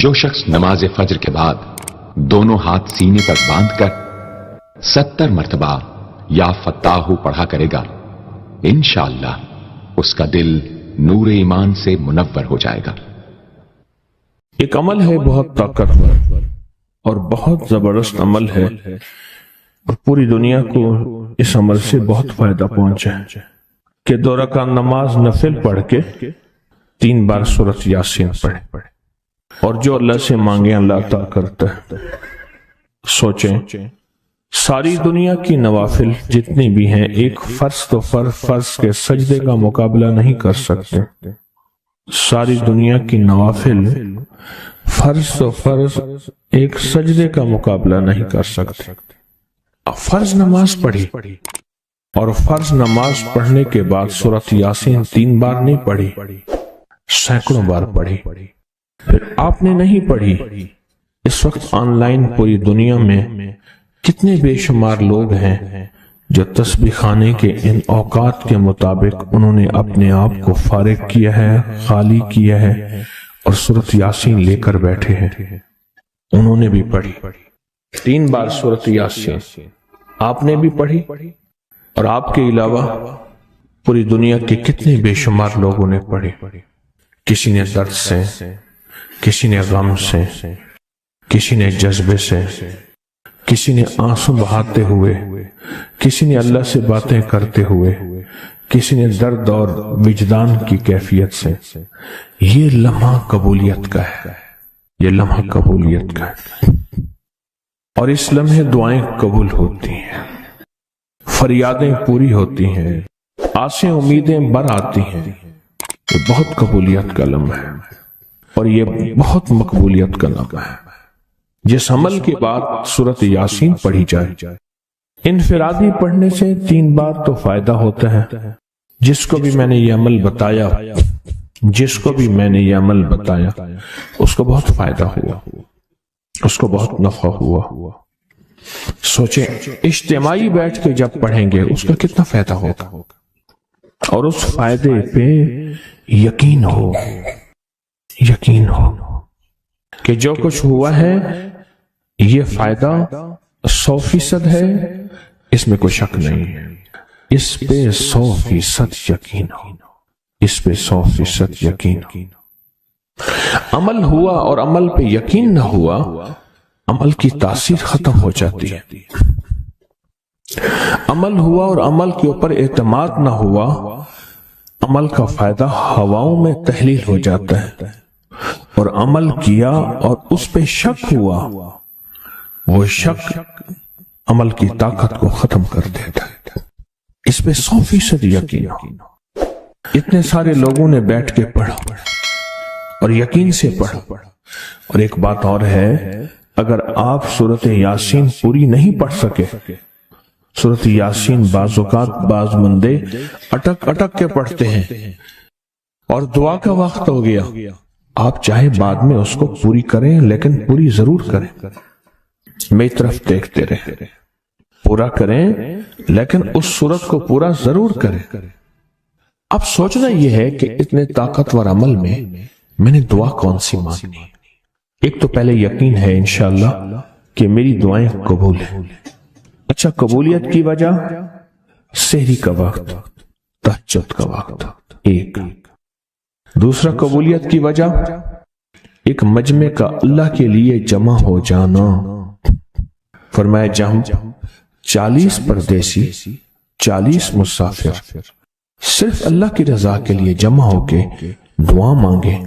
جو شخص نماز فجر کے بعد دونوں ہاتھ سینے پر باندھ کر 70 مرتبہ یا فتاحو پڑھا کرے گا، انشاءاللہ اس کا دل نور ایمان سے منور ہو جائے گا۔ ایک عمل ہے بہت طاقتور اور بہت زبردست عمل ہے، اور پوری دنیا کو اس عمل سے بہت فائدہ پہنچا ہے کہ 2 رکعت نماز نفل پڑھ کے 3 بار سورۃ یاسین پڑھے، اور جو اللہ سے مانگے اللہ عطا کرتا ہے۔ سوچیں، ساری دنیا کی نوافل جتنی بھی ہیں ایک فرض تو فرض کے سجدے کا مقابلہ نہیں کر سکتے۔ ساری دنیا کی نوافل فرض تو فرض ایک سجدے کا مقابلہ نہیں کر سکتے۔ فرض نماز پڑھی، اور فرض نماز پڑھنے کے بعد سورۃ یاسین 3 بار نہیں پڑھی، سینکڑوں بار پڑھی۔ پھر آپ نے نہیں پڑھی، اس وقت آن لائن پوری دنیا میں کتنے بے شمار لوگ ہیں جو تسبیح خانے کے ان اوقات کے مطابق انہوں نے اپنے آپ کو فارغ کیا ہے، خالی کیا ہے، اور سورۃ یاسین لے کر بیٹھے ہیں۔ انہوں نے بھی پڑھی 3 بار سورۃ یاسین، آپ نے بھی پڑھی، اور آپ کے علاوہ پوری دنیا کے کتنے بے شمار لوگوں نے پڑھی۔ کسی نے درد سے، کسی نے غم سے، کسی نے جذبے سے، کسی نے آنسو بہاتے ہوئے، کسی نے اللہ سے باتیں کرتے ہوئے، کسی نے درد اور وجدان کی کیفیت سے۔ یہ لمحہ قبولیت کا ہے، یہ لمحہ قبولیت کا ہے، اور اس لمحے دعائیں قبول ہوتی ہیں، فریادیں پوری ہوتی ہیں، آسیں امیدیں بر آتی ہیں۔ یہ بہت قبولیت کا لمحہ ہے، اور یہ بہت مقبولیت کا لمحہ ہے۔ جس عمل کے بعد سورۃ یاسین پڑھی جائے، انفرادی پڑھنے سے 3 بار تو فائدہ ہوتا ہے۔ جس کو بھی میں نے یہ عمل بتایا، اس کو بہت فائدہ ہوا، اس کو بہت نفع ہوا۔ سوچیں، اجتماعی بیٹھ کے جب پڑھیں گے اس کا کتنا فائدہ ہوگا، اور اس فائدے پہ یقین ہو کہ جو کچھ ہوا ہے یہ فائدہ 100% ہے، اس میں کوئی شک نہیں ہے، اس پہ 100% یقین ہو، اس پہ 100% یقین ہو۔ عمل ہوا اور عمل پہ یقین نہ ہوا، عمل کی تاثیر ختم ہو جاتی ہے۔ عمل ہوا اور عمل کے اوپر اعتماد نہ ہوا، عمل کا فائدہ ہواؤں میں تحلیل ہو جاتا ہے، اور عمل کیا اور اس پہ شک ہوا، وہ شک عمل کی طاقت کو ختم کر دیتا ہے۔ اس پہ 100% یقین ہو۔ اتنے سارے لوگوں نے بیٹھ کے پڑھا اور یقین سے پڑھا۔ اور ایک بات اور ہے، اگر آپ سورۃ یاسین پوری نہیں پڑھ سکے، سورۃ یاسین بعض اوقات بعض بندے اٹک کے پڑھتے ہیں، اور دعا کا وقت ہو گیا، آپ چاہے بعد میں اس کو پوری کریں، لیکن پوری ضرور کریں، میری طرف دیکھتے رہیں، پورا کریں، لیکن اس سورت کو پورا ضرور کریں۔ اب سوچنا یہ ہے کہ اتنے طاقتور عمل میں نے دعا کون سی مانگنی؟ ایک تو پہلے یقین ہے انشاءاللہ کہ میری دعائیں قبول ہیں۔ اچھا، قبولیت کی وجہ سحری کا وقت، تہجد کا وقت، ایک۔ دوسرا قبولیت کی وجہ ایک مجمع کا اللہ کے لیے جمع ہو جانا۔ فرمایا جہم 40 پردیسی، 40 مسافر صرف اللہ کی رضا کے لیے جمع ہو کے دعا مانگے،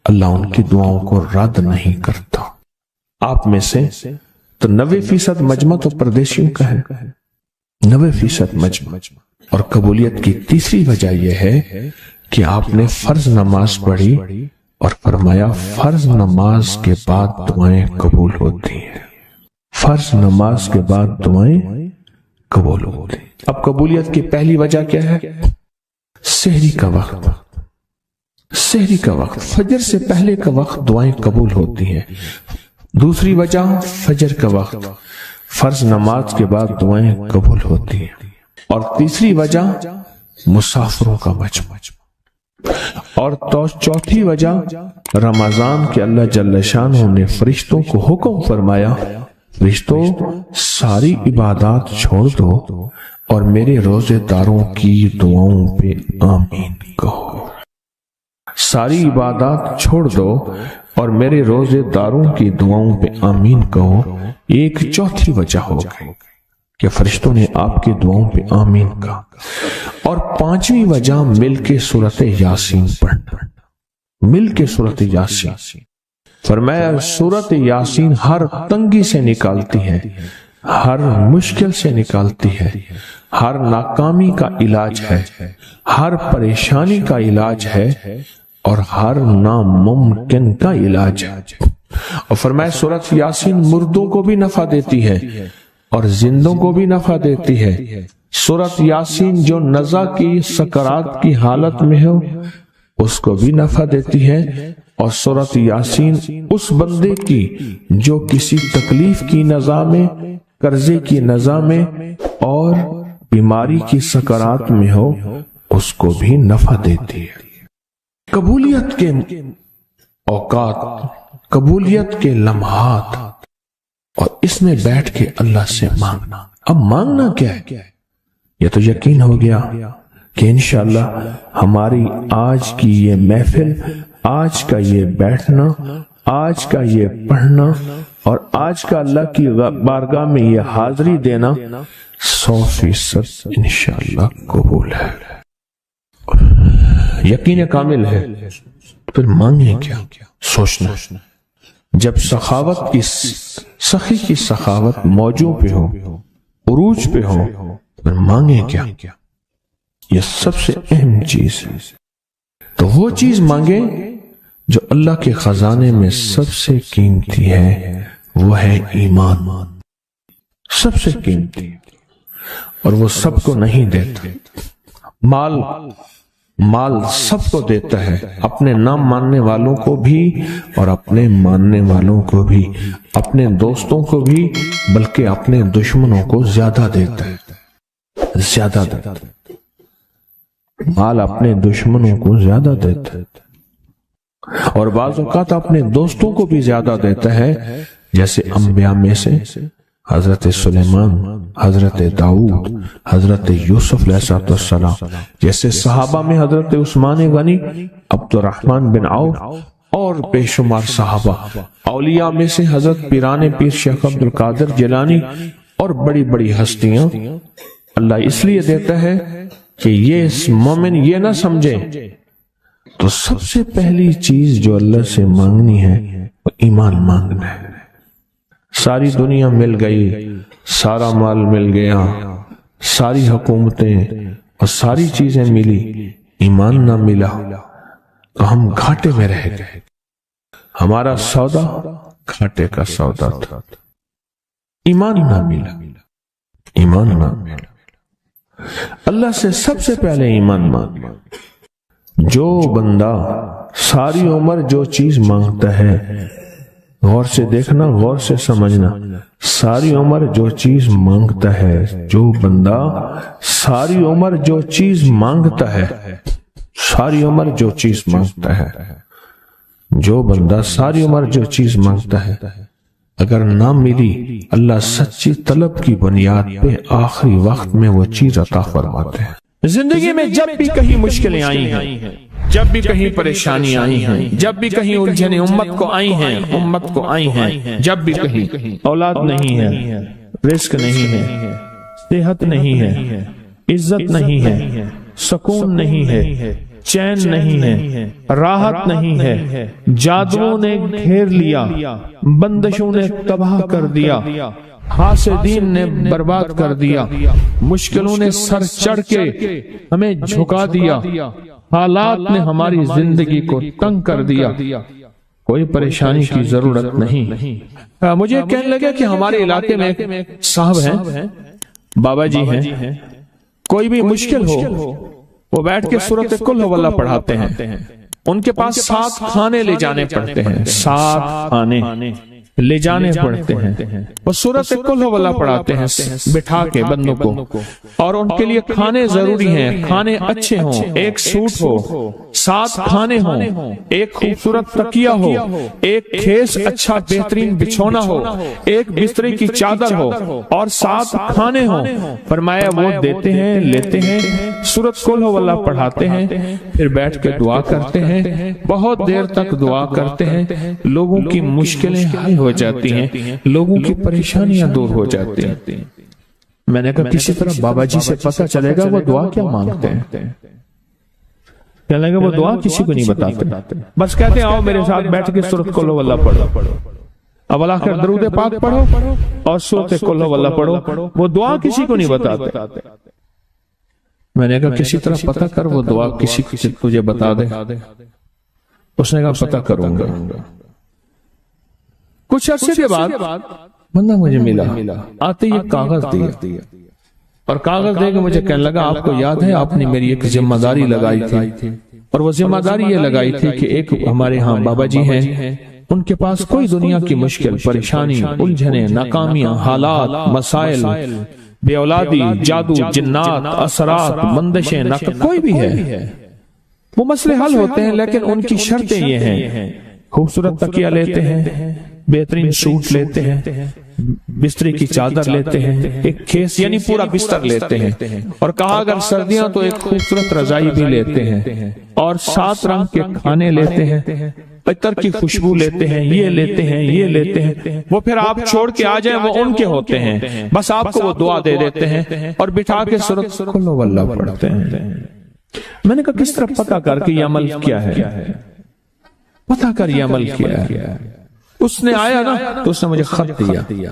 اللہ ان کی دعاؤں کو رد نہیں کرتا۔ آپ میں سے تو 90% مجمع تو پردیسیوں کا ہے، 90% مجمع۔ اور قبولیت کی تیسری وجہ یہ ہے کہ آپ نے فرض نماز پڑھی، اور فرمایا فرض نماز کے بعد دعائیں قبول ہوتی ہیں، فرض نماز کے بعد دعائیں قبول ہوتی ہیں۔ اب قبولیت کی پہلی وجہ کیا ہے؟ سحری کا وقت، سحری کا وقت، فجر سے پہلے کا وقت دعائیں قبول ہوتی ہیں۔ دوسری وجہ فجر کا وقت، فرض نماز کے بعد دعائیں قبول ہوتی ہیں۔ اور تیسری وجہ مسافروں کا مجمع۔ اور چوتھی وجہ رمضان کے اللہ جل شانہ نے فرشتوں کو حکم فرمایا، فرشتوں ساری عبادات چھوڑ دو اور میرے روزے داروں کی دعاؤں پہ آمین کہو۔ ساری عبادات چھوڑ دو اور میرے روزے داروں کی دعاؤں پہ آمین کہو۔ ایک چوتھی وجہ ہو گئی کہ فرشتوں نے آپ کی دعاؤں پہ آمین کہا۔ اور پانچویں وجہ مل کے سورۃ یاسین پڑھنا، مل کے سورۃ یاسین۔ فرمایا سورۃ یاسین ہر تنگی سے نکالتی ہے، ہر مشکل سے نکالتی ہے، ہر ناکامی کا علاج ہے، ہر پریشانی کا علاج ہے اور ہر ناممکن کا علاج ہے۔ اور فرمایا سورۃ یاسین مردوں کو بھی نفع دیتی ہے اور زندوں کو بھی نفع دیتی ہے۔ سورۃ یاسین جو نزع کی سکرات کی حالت میں ہو اس کو بھی نفع دیتی ہے، اور سورۃ یاسین اس بندے کی جو کسی تکلیف کی نزع میں، قرضے کی نزع میں اور بیماری کی سکرات میں ہو اس کو بھی نفع دیتی ہے۔ قبولیت کے اوقات، قبولیت کے لمحات، اور اس میں بیٹھ کے اللہ سے مانگنا۔ اب مانگنا کیا ہے؟ یہ تو یقین ہو گیا کہ انشاءاللہ ہماری آج کی یہ محفل، آج کا یہ بیٹھنا، آج کا یہ پڑھنا اور آج کا اللہ کی بارگاہ میں یہ حاضری دینا 100% انشاءاللہ قبول ہے، یقین کامل ہے۔ پھر مانگیں کیا؟ سوچنا۔ جب سخاوت کی، سخی کی سخاوت موجوں پہ ہو، عروج پہ ہو، پھر مانگیں کیا؟ یہ سب سے اہم چیز ہے۔ تو وہ چیز مانگیں جو اللہ کے خزانے میں سب سے قیمتی ہے، وہ ہے ایمان، سب سے قیمتی، اور وہ سب کو نہیں دیتا۔ مال سب کو دیتا ہے، اپنے نہ ماننے والوں کو بھی اور اپنے ماننے والوں کو بھی، اپنے دوستوں کو بھی، بلکہ اپنے دشمنوں کو زیادہ دیتا ہے، زیادہ دیتا ہے۔ مال اپنے دشمنوں کو زیادہ دیتا ہے اور بعض اوقات اپنے دوستوں کو بھی زیادہ دیتا ہے، جیسے انبیاء میں سے حضرت سلیمان، حضرت داؤد، حضرت یوسف علیہ السلام، جیسے صحابہ میں حضرت عثمان غنی، عبد الرحمن بن عوف اور بے شمار صحابہ، اولیاء میں سے حضرت پیران پیر شیخ عبد القادر جیلانی اور بڑی بڑی ہستیاں۔ اللہ اس لیے دیتا ہے کہ یہ مومن یہ نہ سمجھے۔ تو سب سے پہلی چیز جو اللہ سے مانگنی ہے وہ ایمان مانگنا ہے۔ ساری دنیا مل گئی، سارا مال مل گیا، ساری حکومتیں اور ساری چیزیں ملی، ایمان نہ ملا تو ہم گھاٹے میں رہ گئے۔ ہمارا سودا گھاٹے کا سودا تھا، ایمان نہ ملا، ایمان نہ ملا۔ اللہ سے سب سے پہلے ایمان مانگنا۔ جو بندہ ساری عمر جو چیز مانگتا ہے، غور سے دیکھنا، غور سے سمجھنا، ساری عمر جو چیز مانگتا ہے، جو بندہ ساری عمر جو چیز مانگتا ہے، ساری عمر جو چیز مانگتا ہے، جو بندہ ساری عمر جو چیز مانگتا ہے، اگر نہ ملی، اللہ سچی طلب کی بنیاد پہ آخری وقت میں وہ چیز عطا فرماتے ہیں۔ زندگی میں جب بھی کہیں مشکلیں آئی ہیں، جب بھی کہیں پریشانی آئی ہیں، جب بھی کہیں الجھنیں امت کو آئی ہیں، جب بھی کہیں اولاد نہیں ہے، رزق نہیں ہے، صحت نہیں ہے، عزت نہیں ہے، سکون نہیں ہے، چین نہیں ہے، راحت نہیں ہے، جادوؤں نے گھیر لیا، بندشوں نے تباہ کر دیا، حاسدین نے برباد کر دیا، مشکلوں نے سر چڑھ کے ہمیں جھکا دیا، حالات نے ہماری زندگی کو تنگ کر دیا، کوئی پریشانی کی ضرورت نہیں۔ مجھے کہنے لگا کہ ہمارے علاقے میں ایک صاحب ہیں، بابا جی ہیں، کوئی بھی مشکل ہو وہ بیٹھ کے سورۃ قل ہو اللہ پڑھاتے ہیں۔ ان کے پاس 7 کھانے لے جانے پڑتے ہیں، 7 کھانے، لے جانے پڑتے ہیں، وہ سورۃ قل ہو اللہ پڑھاتے ہیں بٹھا کے بندوں کو، اور ان کے لیے کھانے ضروری ہیں، کھانے اچھے ہوں، ایک سوٹ ہو، 7 کھانے ہوں، ایک خوبصورت تکیہ ہو، ایک کھیس اچھا بہترین بچھونا ہو، ایک بسترے کی چادر ہو، اور 7 کھانے ہوں۔ فرمایا وہ دیتے ہیں، لیتے ہیں، سورۃ قل ہو اللہ پڑھاتے ہیں، پھر بیٹھ کے دعا کرتے ہیں، بہت دیر تک دعا کرتے ہیں، لوگوں کی مشکلیں حل ہو جاتی ہیں، لوگوں کی پریشانیاں دور ہو جاتی ہیں۔ میں نے کہا کسی طرح بابا جی سے پتہ چلے گا وہ دعا کیا مانگتے ہیں، کہنے لگا وہ دعا کسی کو نہیں بتاتے، بس کہتے ہیں آؤ میرے ساتھ بیٹھ کے سورۃ قل ہو اللہ پڑھو، اب اللہ کر درود پاک پڑھو اور سورۃ قل ہو اللہ پڑھو، وہ دعا کسی کو نہیں بتاتے۔ میں نے کہا کسی طرح پتہ کر وہ دعا کسی سے تجھے بتا دے، اس نے کہا پتہ کروں گا۔ کچھ عرصے کے بعد بندہ مجھے ملا، آتے یہ کاغذ دیا، اور کاغذ دے کے مجھے کہنے لگا آپ کو یاد ہے آپ نے میری ایک ذمہ داری لگائی تھی، اور وہ ذمہ داری یہ لگائی تھی کہ ایک ہمارے ہاں بابا جی ہیں، ان کے پاس کوئی دنیا کی مشکل، پریشانی، الجھنیں، ناکامیاں، حالات، مسائل، بے اولادی، جادو، جنات، اثرات، بندشیں، کوئی بھی ہے، وہ مسئلے حل ہوتے ہیں، لیکن ان کی شرطیں یہ ہیں، خوبصورت تکیہ لیتے ہیں، بہترین سوٹ لیتے ہیں، بستری کی چادر لیتے ہیں، ایک کھیس یعنی پورا بستر لیتے ہیں، اور کہا اگر سردیاں تو ایک خوبصورت رضائی بھی لیتے ہیں، اور 7 رنگ کے کھانے لیتے ہیں، عطر کی خوشبو لیتے ہیں، یہ لیتے ہیں، یہ لیتے ہیں، وہ پھر آپ چھوڑ کے آ جائیں وہ ان کے ہوتے ہیں، بس آپ کو وہ دعا دے دیتے ہیں اور بٹھا کے سورۃ قل ہو اللہ پڑھتے ہیں۔ میں نے کہا کس طرح پتہ کر کے یہ عمل کیا ہے، پتہ کر یہ عمل کیا ہے۔ اس نے آیا نا تو اس نے مجھے خط دیا،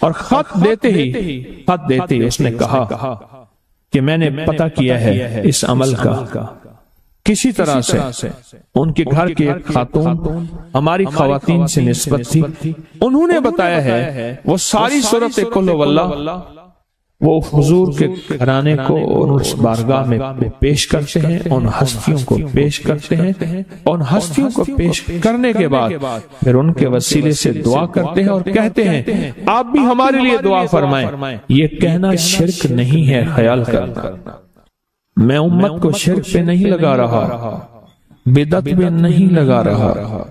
اور خط دیتے ہی اس نے کہا کہ میں نے پتہ کیا ہے اس عمل کا، کسی طرح سے ان کے گھر کے ایک خاتون ہماری خواتین سے نسبت تھی، انہوں نے بتایا ہے وہ ساری سورۃ قل ہو اللہ وہ حضور کے گھرانے کو اس بارگاہ میں پیش کرتے ہیں، ان ہستیوں کو پیش کرتے ہیں، ان ہستیوں کو پیش کرنے کے بعد پھر ان کے وسیلے سے دعا کرتے ہیں اور کہتے ہیں آپ بھی ہمارے لیے دعا فرمائیں۔ یہ کہنا شرک نہیں ہے، خیال کرنا، میں امت کو شرک پہ نہیں لگا رہا، بدعت پہ نہیں لگا رہا،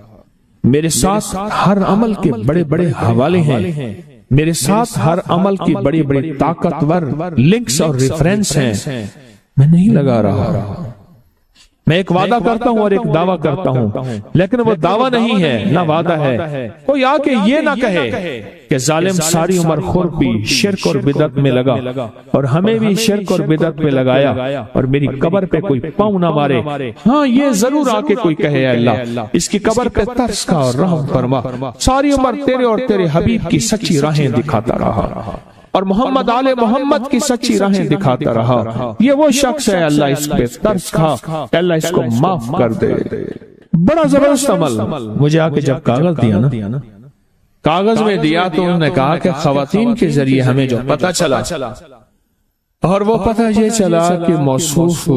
میرے ساتھ ہر عمل کے بڑے بڑے حوالے ہیں، میرے ساتھ ہر عمل کی بڑی بڑی طاقتور لنکس اور ریفرنس ہیں، میں نہیں لگا رہا، میں ایک وعدہ کرتا ہوں اور ایک دعویٰ کرتا ہوں، لیکن وہ دعویٰ نہیں ہے نہ وعدہ ہے۔ کوئی آ کے یہ نہ کہے کہ ظالم ساری عمر خرپی شرک اور بدعت میں لگا، اور ہمیں بھی شرک اور بدعت میں لگایا، اور میری قبر پہ کوئی پاؤں نہ مارے۔ ہاں یہ ضرور آ کے کوئی کہے اے اللہ اس کی قبر پہ ترس کھا اور رحم فرما، ساری عمر تیرے اور تیرے حبیب کی سچی راہیں دکھاتا رہا، اور محمد آل محمد کی سچی راہیں دکھاتا رہا، یہ وہ شخص ہے اللہ اس پہ ترس کھا، اللہ اس کو معاف کر دے۔ بڑا زبردست عمل۔ مجھے آ کے جب کاغذ دیا نا، کاغذ میں دیا تو انہوں نے کہا کہ خواتین کے ذریعے ہمیں جو پتہ چلا، اور وہ پتہ یہ چلا کہ موصوف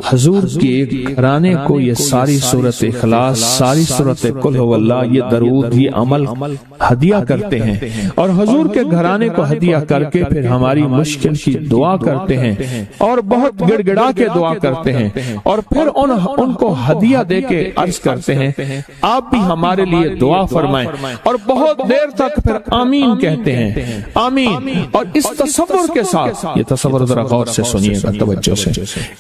حضور کے گھرانے کو یہ ساری سورۃ اخلاص، ساری سورۃ قل ہو اللہ، یہ درود، یہ عمل ہدیہ کرتے ہیں، اور حضور کے گھرانے کو ہدیہ کر کے پھر ہماری مشکل کی دعا کرتے ہیں، اور بہت گڑ گڑا کے دعا کرتے ہیں، اور پھر ان کو ہدیہ دے کے عرض کرتے ہیں آپ بھی ہمارے لیے دعا فرمائیں، اور بہت دیر تک پھر آمین کہتے ہیں، آمین، اور اس تصور کے ساتھ، یہ تصور ذرا غور سے سنیے گا توجہ سے،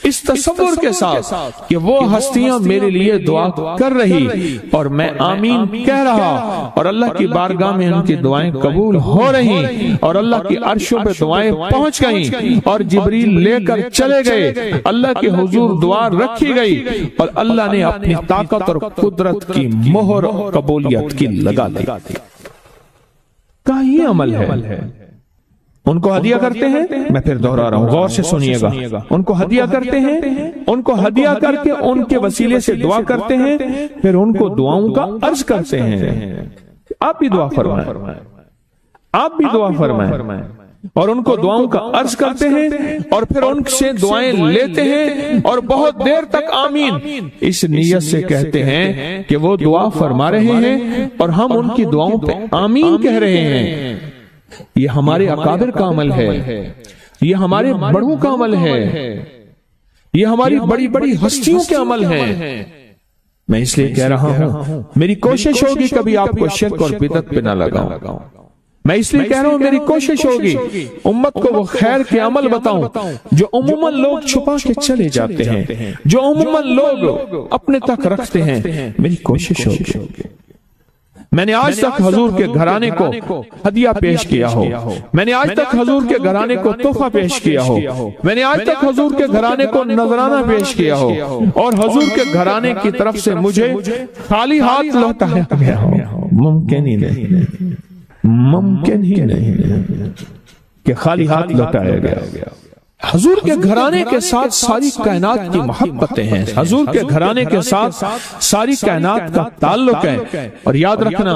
اس تصور کے ساتھ کہ وہ ہستیاں میرے لیے دعا کر رہی اور میں آمین کہہ رہا، اور اللہ کی بارگاہ میں ان کی دعائیں قبول ہو رہی، اور اللہ کی عرشوں پہ دعائیں پہنچ گئیں، اور جبریل لے کر چلے گئے، اللہ کے حضور دعا رکھی گئی، اور اللہ نے اپنی طاقت اور قدرت کی مہر قبولیت کی لگا دی۔ کہا یہ عمل ہے۔ ان کو ہدیہ کرتے ہیں، میں پھر دوہرا رہا ہوں، غور سے سنیے گا، ان کو ہدیہ کرتے ہیں، ان کو ہدیہ کر کے ان کے وسیلے سے دعا کرتے ہیں، پھر ان کو دعاؤں کا عرض کرتے ہیں آپ بھی دعا فرمائیں، آپ بھی دعا فرمائیں۔ اور ان کو دعاؤں کا عرض کرتے ہیں اور پھر ان سے دعائیں لیتے ہیں اور بہت دیر تک آمین اس نیت سے کہتے ہیں کہ وہ دعا فرما رہے ہیں اور ہم ان کی دعاؤں پہ آمین کہہ رہے ہیں۔ یہ ہمارے اکابر کا عمل ہے، یہ ہمارے بڑوں کا عمل ہے، یہ ہماری بڑی بڑی ہستیوں کے عمل ہیں۔ میں اس لیے کہہ رہا ہوں میری کوشش ہوگی کبھی آپ کو شرک اور بدعت پہ نہ لگاؤں۔ میں اس لیے کہہ رہا ہوں میری کوشش ہوگی امت کو وہ خیر کے عمل بتاؤں جو عموماً لوگ چھپا کے چلے جاتے ہیں، جو عموماً لوگ اپنے تک رکھتے ہیں۔ میری کوشش ہوگی۔ میں نے آج تک حضور کے گھرانے کو ہدیہ پیش کیا ہو، میں نے آج تک حضور کے گھرانے کو تحفہ پیش کیا ہو، میں نے آج تک حضور کے گھرانے کو نذرانہ پیش کیا ہو، اور حضور کے گھرانے کی طرف سے مجھے خالی ہاتھ لوٹایا گیا ہو۔ ممکن ہی نہیں، ممکن ہی نہیں کہ خالی ہاتھ لوٹایا گیا۔ حضور کے گھرانے کے ساتھ ساری کائنات کی محبتیں ہیں، حضور کے گھرانے کے ساتھ ساری کائنات کا تعلق ہے۔ اور یاد رکھنا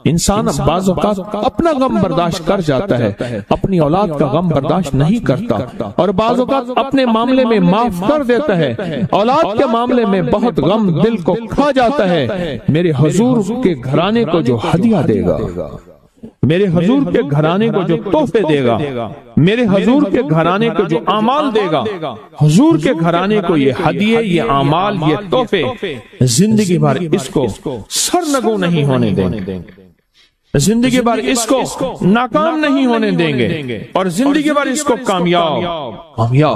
انسان بعض اوقات اپنا غم برداشت کر جاتا ہے، اپنی اولاد کا غم برداشت نہیں کرتا، اور بعض اوقات اپنے معاملے میں معاف کر دیتا ہے، اولاد کے معاملے میں بہت غم دل کو کھا جاتا ہے۔ میرے حضور کے گھرانے کو جو ہدیہ دے گا، میرے حضور کے گھرانے کو جو تحفے دے گا، میرے حضور کے گھرانے کو جو اعمال دے گا، حضور کے گھرانے کو یہ ہدیے، یہ اعمال، یہ تحفے زندگی بھر اس کو سرنگو نہیں ہونے دیں گے، زندگی بھر اس کو ناکام نہیں ہونے دیں گے، اور زندگی بھر اس کو کامیاب۔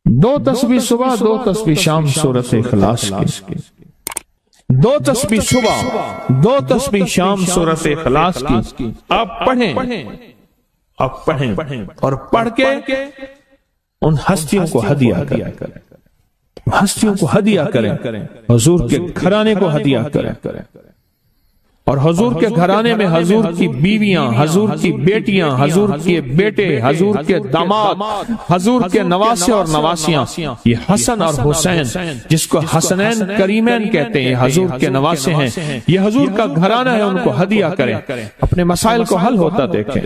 2 تسبیح صبح، 2 تسبیح شام سورۃ اخلاص کی، 2 تسبیح صبح، 2 تسبیح شام سورۃ اخلاص کی آپ پڑھیں، آپ پڑھیں اور پڑھ کے ان ہستیوں کو ہدیہ کریں، ہستیوں کو ہدیہ کریں، حضور کے گھرانے کو ہدیہ کریں، اور حضور کے گھرانے میں حضور کی بیویاں، حضور کی بیٹیاں، حضور کے بیٹے، حضور کے داماد، حضور کے نواسے اور نواسیاں، یہ حسن اور حسین جس کو حسنین کریمین کہتے ہیں، حضور کے نواسے ہیں، یہ حضور کا گھرانہ ہے، ان کو ہدیہ کریں۔ اپنے مسائل کو حل ہوتا دیکھیں،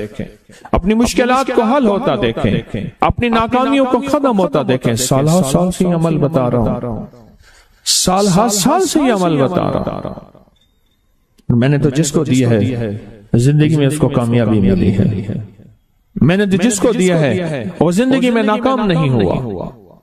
اپنی مشکلات کو حل ہوتا دیکھیں، اپنی ناکامیوں کو ختم ہوتا دیکھیں۔ سالہ سال سے یہ عمل بتا رہا ہوں، سالہ سال سے یہ عمل بتا رہا ہوں۔ میں نے تو جس کو دیا ہے زندگی میں اس کو کامیابی ملی ہے، میں نے تو جس کو دیا ہے وہ زندگی میں ناکام نہیں ہوا۔